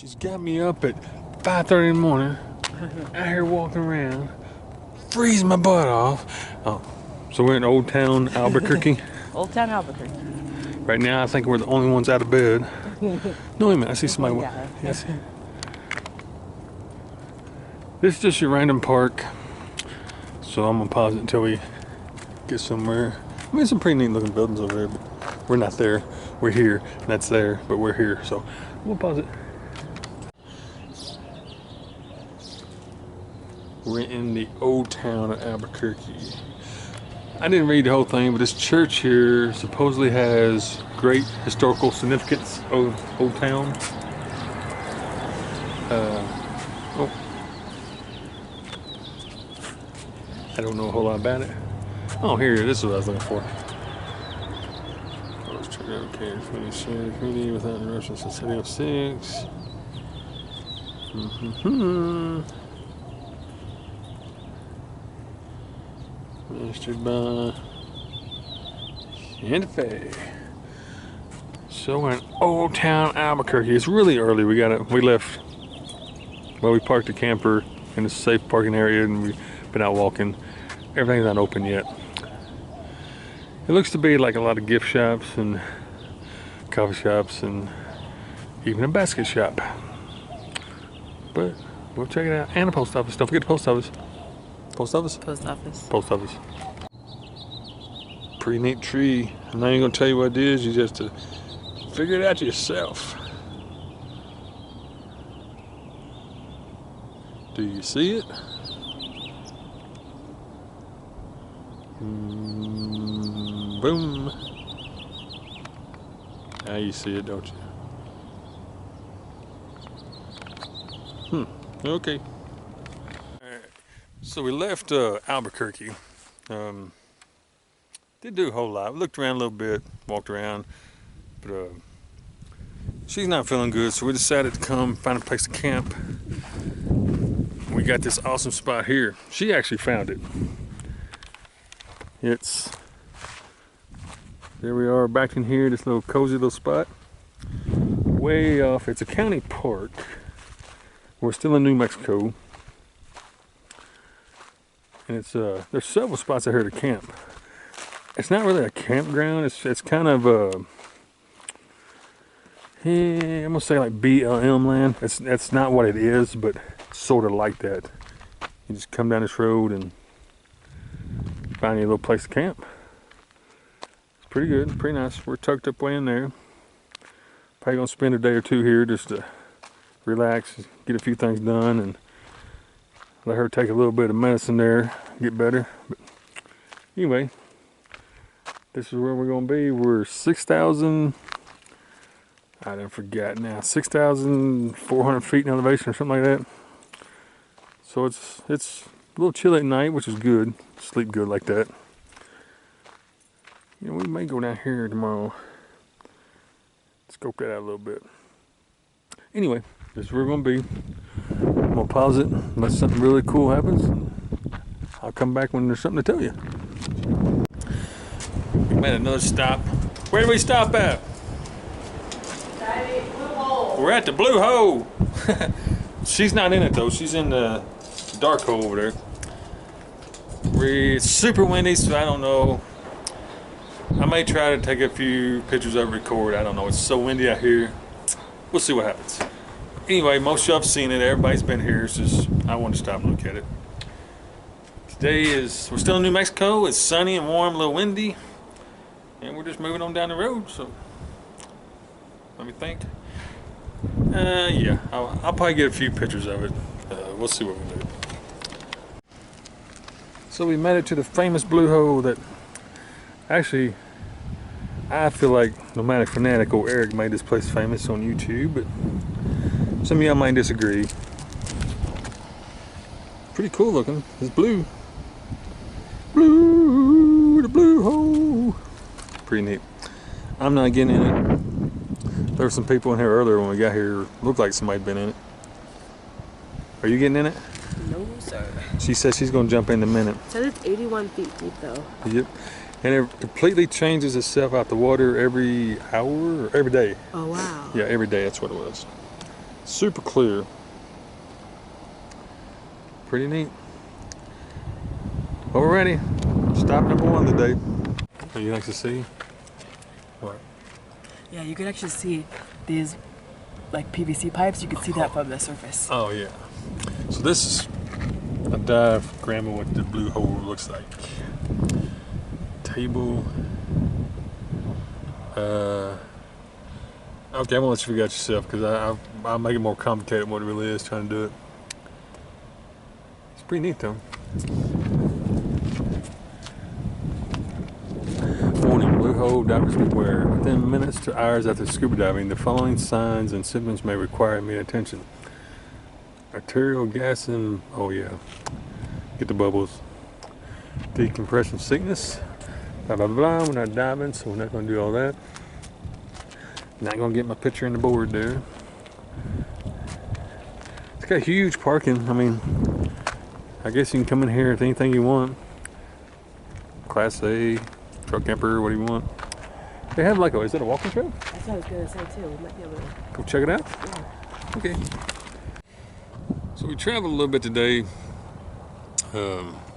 She's got me up at 5:30 in the morning, out here walking around, freezing my butt off. Oh, so we're in Old Town Albuquerque. Old Town Albuquerque. Right now, I think we're the only ones out of bed. No, wait a minute, I see somebody. Yes. This is just your random park, so I'm gonna pause it until we get somewhere. I mean, some pretty neat looking buildings over there, but we're not there. We're here, and that's there, but we're here, so we'll pause it. We're in the Old Town of Albuquerque. I didn't read the whole thing, but this church here supposedly has great historical significance of Old Town. Oh, I don't know a whole lot about it. Oh, here, this is what I was looking for. Okay, community without interruption since 1706. Mastered by Santa Fe. So we're in Old Town Albuquerque. It's really early. We left. Well, we parked the camper in a safe parking area, and we've been out walking. Everything's not open yet. It looks to be like a lot of gift shops and coffee shops and even a basket shop. But we'll check it out. And a post office. Don't forget the post office. Post office? Post office. Post office. Pretty neat tree. I'm not even gonna tell you what it is. You just have to figure it out yourself. Do you see it? Boom. Now you see it, don't you? Okay. Alright. So we left Albuquerque. Didn't do a whole lot. We looked around a little bit, walked around, but she's not feeling good, so we decided to come find a place to camp. We got this awesome spot here. She actually found it. There we are back in here, this little cozy little spot. Way off, it's a county park. We're still in New Mexico. And it's there's several spots out here to camp. It's not really a campground, it's kind of I'm gonna say like BLM land. That's not what it is, but sort of like that. You just come down this road and find you a little place to camp. It's pretty good, pretty nice. We're tucked up way in there. Probably gonna spend a day or two here just to relax, get a few things done, and let her take a little bit of medicine there, get better. But anyway, this is where we're gonna be. We're 6,000, I didn't forget now, 6,400 feet in elevation or something like that. So it's a little chilly at night, which is good. Sleep good like that. You know, we may go down here tomorrow. Scope that out a little bit. Anyway, this is where we're gonna be. I'm gonna pause it unless something really cool happens. I'll come back when there's something to tell you. We made another stop. Where did we stop at? Blue hole. We're at the Blue Hole. She's not in it though. She's in the dark hole over there. It's super windy, so I don't know. I may try to take a few pictures of record. I don't know. It's so windy out here. We'll see what happens. Anyway, most of y'all have seen it. Everybody's been here. It's just I wanted to stop and look at it. Today we're still in New Mexico. It's sunny and warm, a little windy, and we're just moving on down the road. So let me think. Yeah, I'll probably get a few pictures of it. We'll see what we do. So we made it to the famous Blue Hole that actually I feel like Nomadic Fanatic or Eric made this place famous on YouTube, but some of y'all might disagree. Pretty cool looking. It's blue. The Blue Hole. Pretty neat. I'm not getting in it. There were some people in here earlier when we got here. Looked like somebody'd been in it. Are you getting in it? No, sir. She says she's going to jump in a minute. It says it's 81 feet deep, though. Yep. And it completely changes itself out the water every hour or every day. Oh, wow. Yeah, every day. That's what it was. Super clear. Pretty neat. Well, we're ready. Stop number 1 today. Oh, you like to see? What? Yeah, you can actually see these like PVC pipes. You can see that from the surface. Oh yeah. So this is a diagram of what the blue hole looks like. Table. Okay, I'm gonna let you figure out yourself because I'll make it more complicated than what it really is trying to do it. It's pretty neat though. Warning, blue hole, divers beware. Within minutes to hours after scuba diving, the following signs and symptoms may require immediate attention. Arterial gas and, oh yeah, get the bubbles. Decompression sickness, blah blah blah. We're not diving, so we're not gonna do all that. Not gonna get my picture in the board there. It's got huge parking. I mean, I guess you can come in here with anything you want. Class A, truck camper, what do you want? They have like a, is that a walking trail? That's what I was gonna say too. We might be able to go check it out? Yeah. Okay. So we traveled a little bit today.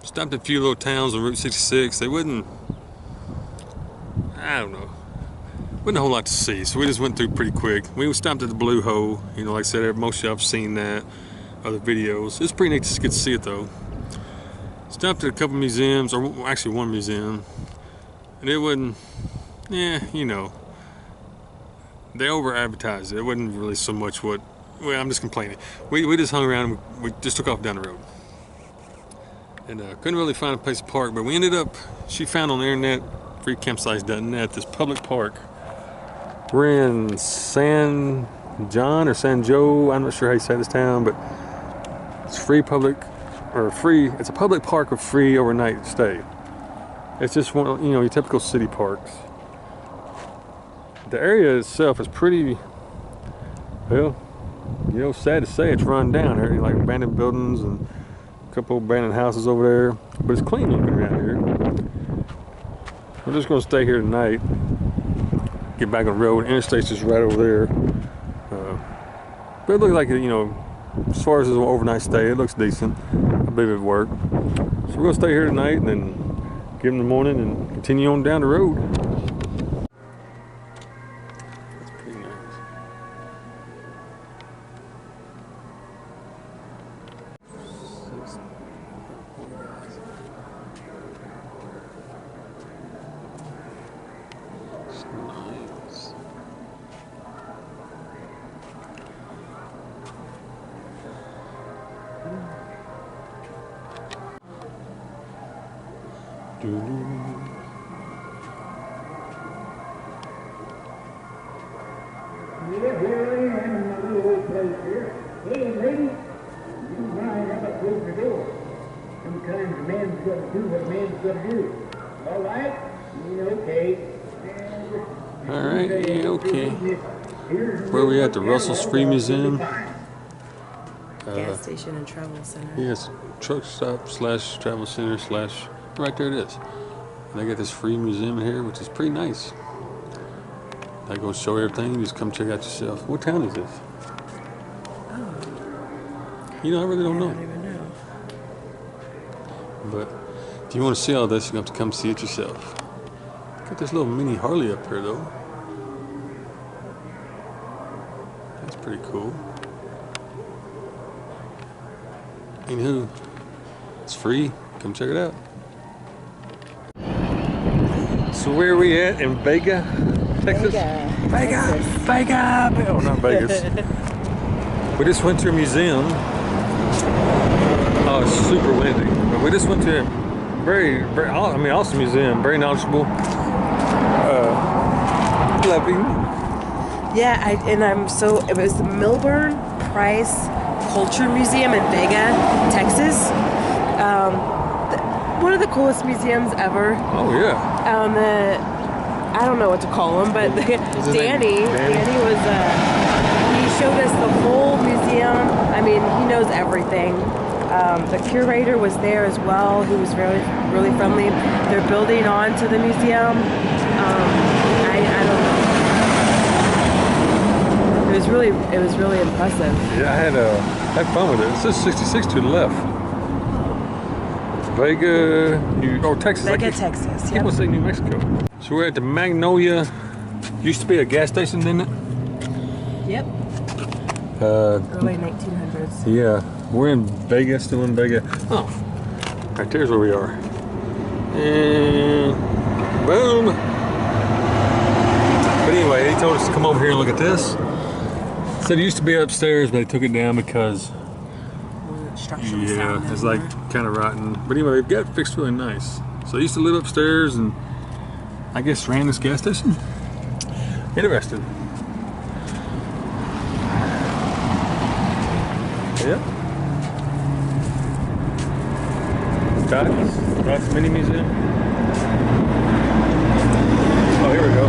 Stopped at a few little towns on Route 66. They wouldn't, I don't know, wasn't a whole lot to see, so we just went through pretty quick. We stopped at the Blue Hole. You know, like I said, most of y'all have seen that, other videos. It's pretty neat to get to see it though. Stopped at a couple museums, or actually one museum, and it wasn't, yeah, you know, they over-advertised it. It wasn't really so much what, well, I'm just complaining. We just hung around, we just took off down the road. And couldn't really find a place to park, but we ended up, she found on the internet, freecampsites.net, this public park. We're in San John or San Joe, I'm not sure how you say this town, but it's free public, or free, it's a public park with free overnight stay. It's just one, you know, your typical city parks. The area itself is pretty, well, you know, sad to say it's run down here, like abandoned buildings and a couple abandoned houses over there, but it's clean looking around here. We're just gonna stay here tonight, get back on the road. Interstate's just right over there. But it looks like, you know, as far as an overnight stay, it looks decent. I believe it'd work. So we're gonna stay here tonight and then get in the morning and continue on down the road. That's pretty nice. Yeah, here I am in my little old place here. Hey, lady, you mind how about closing the door? Sometimes a man's got to do what a man's got to do. All right? Yeah, okay. All right, yeah, okay. Where are we at? The Russell's Free Museum? gas station and travel center. Yes, truck stop / travel center / right there it is. And they got this free museum in here, which is pretty nice. I go show everything. You just come check out yourself. What town is this? Oh. You know, I really don't know. I don't even know. But if you want to see all this, you're going to have to come see it yourself. Got this little mini Harley up here, though. That's pretty cool. Anywho, it's free. Come check it out. So where are we at? In Vega, Texas? Vega! Oh, not Vegas. We just went to a museum. Oh, it's super windy. But we just went to a very, awesome museum. Very knowledgeable. Loving. Yeah, it was the Milburn Price Culture Museum in Vega, Texas. One of the coolest museums ever. Oh yeah. I don't know what to call him, but Danny was, he showed us the whole museum. I mean, he knows everything. The curator was there as well, who was really, really friendly. They're building on to the museum. I don't know. It was really impressive. Yeah, I had fun with it. It says 66 to the left. Vega, Texas. Vega, Texas. People say New Mexico. So we're at the Magnolia. Used to be a gas station, didn't it? Yep. Early 1900s. Yeah, we're in Vega, still in Vega. Oh, right there's where we are. And boom. But anyway, he told us to come over here and look at this. Said it used to be upstairs, but they took it down because yeah, it's like kind of rotten. But anyway, they've got it fixed really nice. So I used to live upstairs and I guess ran this gas station. Interesting. Yeah. Scott's Mini Museum. Oh, here we go.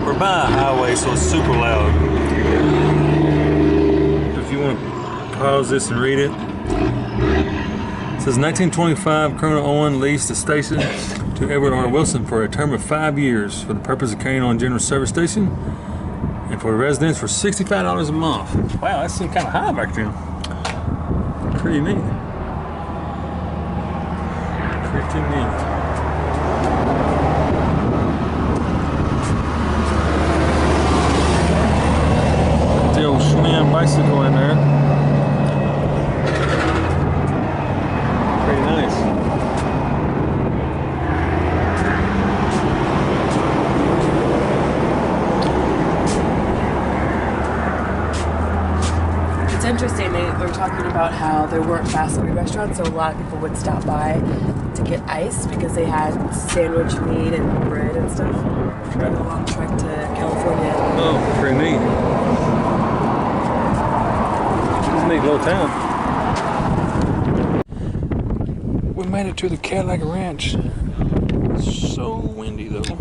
We're by a highway, so it's super loud. If you want to pause this and read it. It says 1925, Colonel Owen leased the station to Edward R. Wilson for a term of 5 years for the purpose of carrying on general service station and for residents for $65 a month. Wow, that seemed kind of high back then. Pretty neat. Pretty neat. The old Schman bicycle in there. Pretty nice. It's interesting. They were talking about how there weren't fast food restaurants, so a lot of people would stop by to get ice because they had sandwich meat and bread and stuff. For a long trek to California. Oh, pretty neat. It's a neat little town. We made it to the Cadillac Ranch. It's so windy though.